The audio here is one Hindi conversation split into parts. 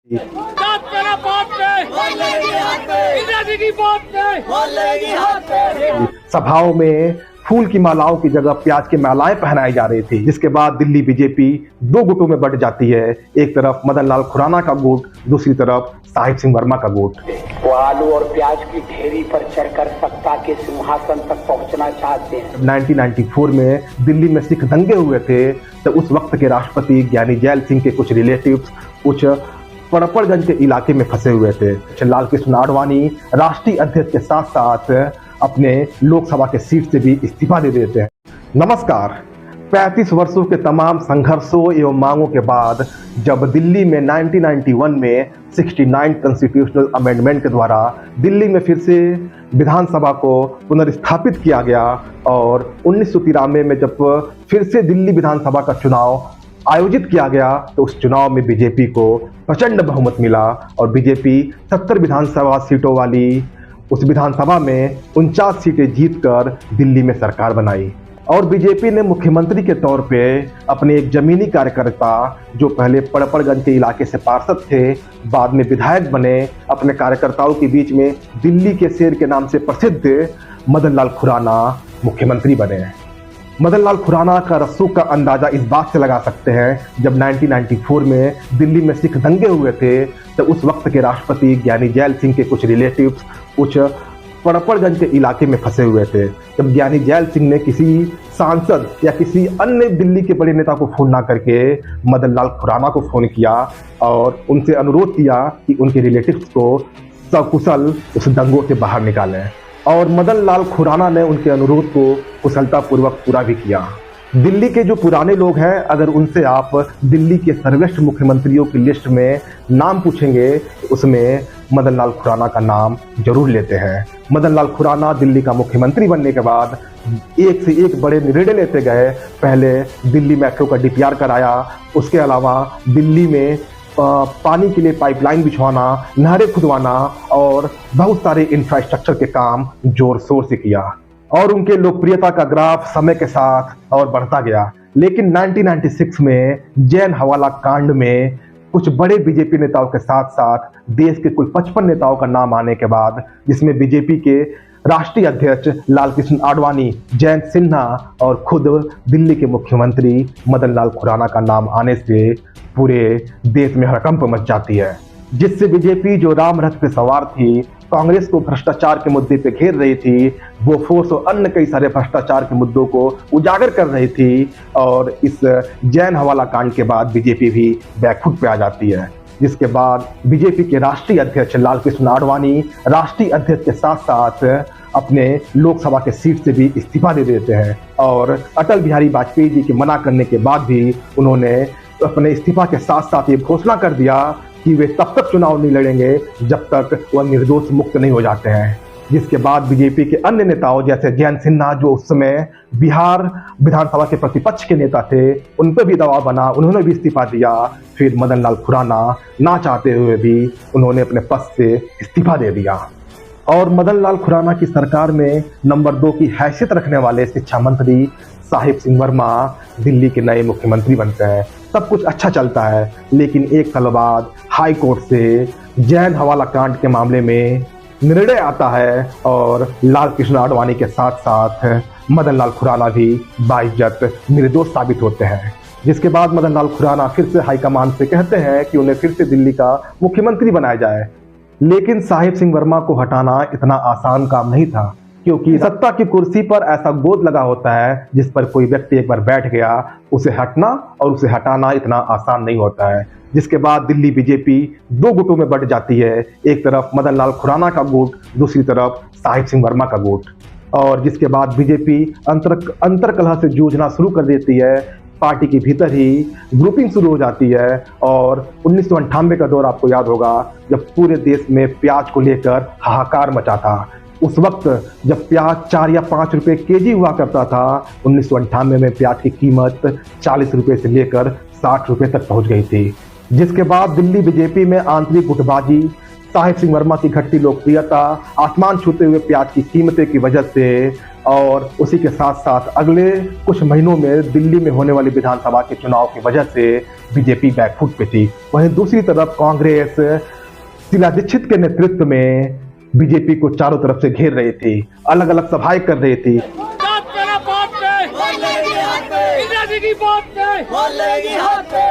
बात मेरा बात पे सभाओं में फूल की मालाओं की जगह प्याज की मालाएं पहनाई जा रही थी, जिसके बाद दिल्ली बीजेपी दो गुटों में बंट जाती है। एक तरफ मदन लाल खुराना का गुट, दूसरी तरफ साहिब सिंह वर्मा का गुट। वो आलू और प्याज की ढेरी पर चढ़कर सत्ता के सिंहासन तक पहुंचना चाहते हैं। 1994 में दिल्ली में सिख दंगे हुए थे, तो उस वक्त के राष्ट्रपति ज्ञानी जैल सिंह के कुछ रिलेटिव्स कुछ पड़पड़गंज के इलाके में फंसे हुए थे। लाल कृष्ण आडवाणी राष्ट्रीय अध्यक्ष के साथ साथ अपने लोकसभा के सीट से भी इस्तीफा दे देते हैं। नमस्कार। 35 वर्षों के तमाम संघर्षों एवं मांगों के बाद जब दिल्ली में 1991 में 69 कॉन्स्टिट्यूशनल अमेंडमेंट के द्वारा दिल्ली में फिर से विधानसभा को पुनर्स्थापित किया गया और 1993 में जब फिर से दिल्ली विधानसभा का चुनाव आयोजित किया गया, तो उस चुनाव में बीजेपी को प्रचंड बहुमत मिला और बीजेपी 70 विधानसभा सीटों वाली उस विधानसभा में 49 सीटें जीतकर दिल्ली में सरकार बनाई। और बीजेपी ने मुख्यमंत्री के तौर पे अपने एक जमीनी कार्यकर्ता, जो पहले पड़पड़गंज के इलाके से पार्षद थे, बाद में विधायक बने, अपने कार्यकर्ताओं के बीच में दिल्ली के शेर के नाम से प्रसिद्ध मदन लाल खुराना मुख्यमंत्री बने। मदन लाल खुराना का रसूख का अंदाजा इस बात से लगा सकते हैं, जब 1994 में दिल्ली में सिख दंगे हुए थे, तो उस वक्त के राष्ट्रपति ज्ञानी जैल सिंह के कुछ रिलेटिव्स कुछ पड़पड़गंज के इलाके में फंसे हुए थे। जब ज्ञानी जैल सिंह ने किसी सांसद या किसी अन्य दिल्ली के बड़े नेता को फोन ना करके मदन लाल खुराना को फोन किया और उनसे अनुरोध किया कि उनके रिलेटिव्स को सकुशल उस दंगों से बाहर निकालें, और मदन लाल खुराना ने उनके अनुरोध को कुशलतापूर्वक पूरा भी किया। दिल्ली के जो पुराने लोग हैं, अगर उनसे आप दिल्ली के सर्वश्रेष्ठ मुख्यमंत्रियों की लिस्ट में नाम पूछेंगे, तो उसमें मदन लाल खुराना का नाम जरूर लेते हैं। मदन लाल खुराना दिल्ली का मुख्यमंत्री बनने के बाद एक से एक बड़े निर्णय लेते गए। पहले दिल्ली मेट्रो का डीपीआर कराया, उसके अलावा दिल्ली में पानी के लिए पाइपलाइन बिछवाना, नहरें खुदवाना और बहुत सारे इंफ्रास्ट्रक्चर के काम जोर शोर से किया, और उनके लोकप्रियता का ग्राफ समय के साथ और बढ़ता गया। लेकिन 1996 में जैन हवाला कांड में कुछ बड़े बीजेपी नेताओं के साथ साथ देश के कुल 55 नेताओं का नाम आने के बाद, जिसमें बीजेपी के राष्ट्रीय अध्यक्ष लाल कृष्ण आडवाणी, जयंत सिन्हा और खुद दिल्ली के मुख्यमंत्री मदन लाल खुराना का नाम आने से पूरे देश में हड़कंप मच जाती है, जिससे बीजेपी जो राम रथ पे सवार थी, कांग्रेस को भ्रष्टाचार के मुद्दे पे घेर रही थी, बोफोर्स और अन्य कई सारे भ्रष्टाचार के मुद्दों को उजागर कर रही थी, और इस जैन हवाला कांड के बाद बीजेपी भी बैकफुट पे आ जाती है। जिसके बाद बीजेपी के राष्ट्रीय अध्यक्ष लाल कृष्ण आडवाणी राष्ट्रीय अध्यक्ष के साथ साथ अपने लोकसभा के सीट से भी इस्तीफा दे देते हैं, और अटल बिहारी वाजपेयी जी के मना करने के बाद भी उन्होंने अपने इस्तीफा के साथ साथ ये घोषणा कर दिया कि वे तब तक चुनाव नहीं लड़ेंगे जब तक वह निर्दोष मुक्त नहीं हो जाते हैं। जिसके बाद बीजेपी के अन्य नेताओं जैसे जयंत सिन्हा, जो उस समय बिहार विधानसभा के प्रतिपक्ष के नेता थे, उन पर भी दबाव बना, उन्होंने भी इस्तीफा दिया। फिर मदन लाल खुराना ना चाहते हुए भी उन्होंने अपने पद से इस्तीफा दे दिया, और मदन लाल खुराना की सरकार में नंबर 2 की हैसियत रखने वाले शिक्षा मंत्री साहिब सिंह वर्मा दिल्ली के नए मुख्यमंत्री बनते हैं। सब कुछ अच्छा चलता है, लेकिन एक साल बाद हाई कोर्ट से जैन हवाला कांड के मामले में निर्णय आता है, और लाल कृष्ण आडवाणी के साथ साथ मदन लाल खुराना भी बाइज्जत निर्दोष साबित होते हैं। जिसके बाद मदन लाल खुराना फिर से हाईकमान से कहते हैं कि उन्हें फिर से दिल्ली का मुख्यमंत्री बनाया जाए। लेकिन साहिब सिंह वर्मा को हटाना इतना आसान काम नहीं था, क्योंकि सत्ता की कुर्सी पर ऐसा गोद लगा होता है जिस पर कोई व्यक्ति एक बार बैठ गया, उसे हटना और उसे हटाना इतना आसान नहीं होता है। जिसके बाद दिल्ली बीजेपी दो गुटों में बंट जाती है। एक तरफ मदन लाल खुराना का गुट, दूसरी तरफ साहिब सिंह वर्मा का गुट, और जिसके बाद बीजेपी अंतरकलह से जूझना शुरू कर देती है। पार्टी के भीतर ही ग्रुपिंग शुरू हो जाती है, और 1998 का दौर आपको याद होगा, जब पूरे देश में प्याज को लेकर हाहाकार मचा था। उस वक्त जब प्याज 4 या 5 रुपए केजी हुआ करता था, 1998 में प्याज की कीमत 40 रुपए से लेकर 60 रुपए तक पहुंच गई थी। जिसके बाद दिल्ली बीजेपी में आंतरिक गुटबाजी, साहिब सिंह वर्मा की घटती लोकप्रियता, आसमान छूते हुए प्याज की कीमतें की वजह से, और उसी के साथ साथ अगले कुछ महीनों में दिल्ली में होने वाली विधानसभा के चुनाव की वजह से बीजेपी बैकफुट पे थी। वहीं दूसरी तरफ कांग्रेस शीला दीक्षित के नेतृत्व में बीजेपी को चारों तरफ से घेर रही थी, अलग अलग सभाएं कर रही थी। बात पे बात पे इंदिरा जी की बात पे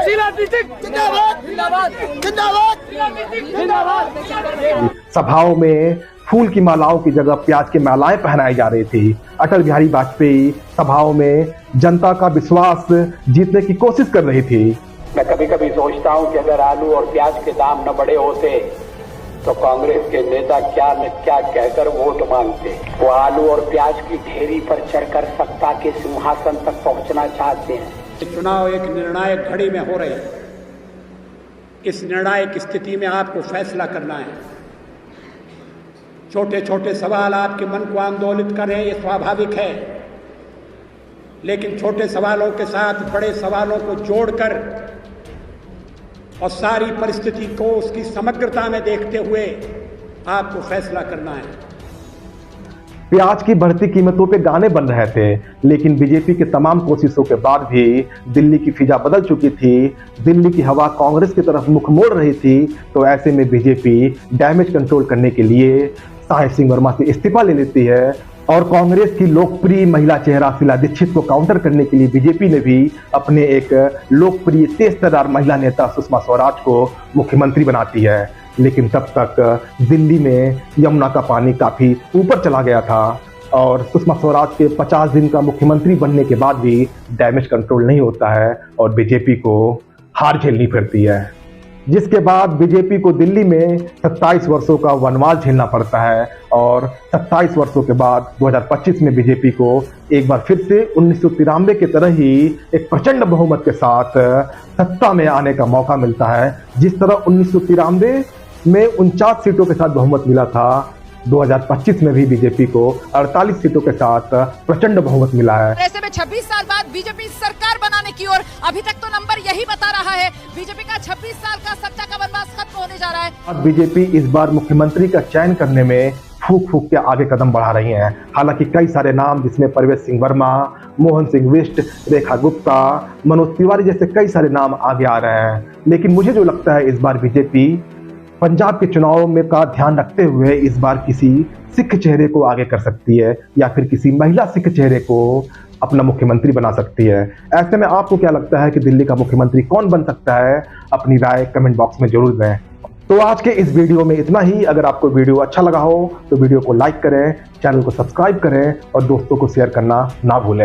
शीला दीक्षित जिंदाबाद जिंदाबाद जिंदाबाद शीला दीक्षित जिंदाबाद। सभाओं में फूल की मालाओं की जगह प्याज की मालाएं पहनाई जा रही थी। अटल बिहारी वाजपेयी सभाओं में जनता का विश्वास जीतने की कोशिश कर रही थी। मैं कभी कभी सोचता हूं कि अगर आलू और प्याज के दाम न बढ़े होते तो कांग्रेस के नेता क्या न क्या कहकर वोट मांगते। वो आलू और प्याज की ढेरी पर चढ़कर सत्ता के सिंहासन तक पहुंचना चाहते हैं। चुनाव एक निर्णायक घड़ी में हो रहे हैं। इस निर्णायक स्थिति में आपको फैसला करना है। छोटे छोटे सवाल आपके मन को आंदोलित कर रहे हैं, ये स्वाभाविक है, लेकिन छोटे सवालों के साथ बड़े सवालों को जोड़कर और सारी परिस्थिति को उसकी समग्रता में देखते हुए आपको फैसला करना है। प्याज की बढ़ती कीमतों पे गाने बन रहे थे, लेकिन बीजेपी के तमाम कोशिशों के बाद भी दिल्ली की फिजा बदल चुकी थी। दिल्ली की हवा कांग्रेस की तरफ मुख मोड़ रही थी। तो ऐसे में बीजेपी डैमेज कंट्रोल करने के लिए साहेब सिंह वर्मा से इस्तीफा ले लेती है और कांग्रेस की लोकप्रिय महिला चेहरा शीला दीक्षित को काउंटर करने के लिए बीजेपी ने भी अपने एक लोकप्रिय तेज तर्रार महिला नेता सुषमा स्वराज को मुख्यमंत्री बनाती है। लेकिन तब तक दिल्ली में यमुना का पानी काफी ऊपर चला गया था और सुषमा स्वराज के 50 दिन का मुख्यमंत्री बनने के बाद भी डैमेज कंट्रोल नहीं होता है और बीजेपी को हार झेलनी पड़ती है, जिसके बाद बीजेपी को दिल्ली में 27 वर्षों का वनवास झेलना पड़ता है। और 27 वर्षों के बाद 2025 में बीजेपी को एक बार फिर से 1993 की तरह ही एक प्रचंड बहुमत के साथ सत्ता में आने का मौका मिलता है। जिस तरह 1993 में 49 सीटों के साथ बहुमत मिला था, 2025 में भी बीजेपी को 48 सीटों के साथ प्रचंड बहुमत मिला है। ऐसे में 26 साल बाद बीजेपी सरकार बनाने की ओर अभी तक तो नंबर यही बता रहा है। बीजेपी का 26 साल का सत्ता का वनवास खत्म होने जा रहा है। अब बीजेपी इस बार मुख्यमंत्री का चयन करने में फूक फूक के आगे कदम बढ़ा रही है। हालांकि कई सारे नाम जिसमें परवेश सिंह वर्मा, मोहन सिंह बिष्ट, रेखा गुप्ता, मनोज तिवारी जैसे कई सारे नाम आगे आ रहे हैं, लेकिन मुझे जो लगता है इस बार बीजेपी पंजाब के चुनाव में का ध्यान रखते हुए इस बार किसी सिख चेहरे को आगे कर सकती है या फिर किसी महिला सिख चेहरे को अपना मुख्यमंत्री बना सकती है। ऐसे में आपको क्या लगता है कि दिल्ली का मुख्यमंत्री कौन बन सकता है? अपनी राय कमेंट बॉक्स में जरूर दें। तो आज के इस वीडियो में इतना ही। अगर आपको वीडियो अच्छा लगा हो तो वीडियो को लाइक करें, चैनल को सब्सक्राइब करें और दोस्तों को शेयर करना ना भूलें।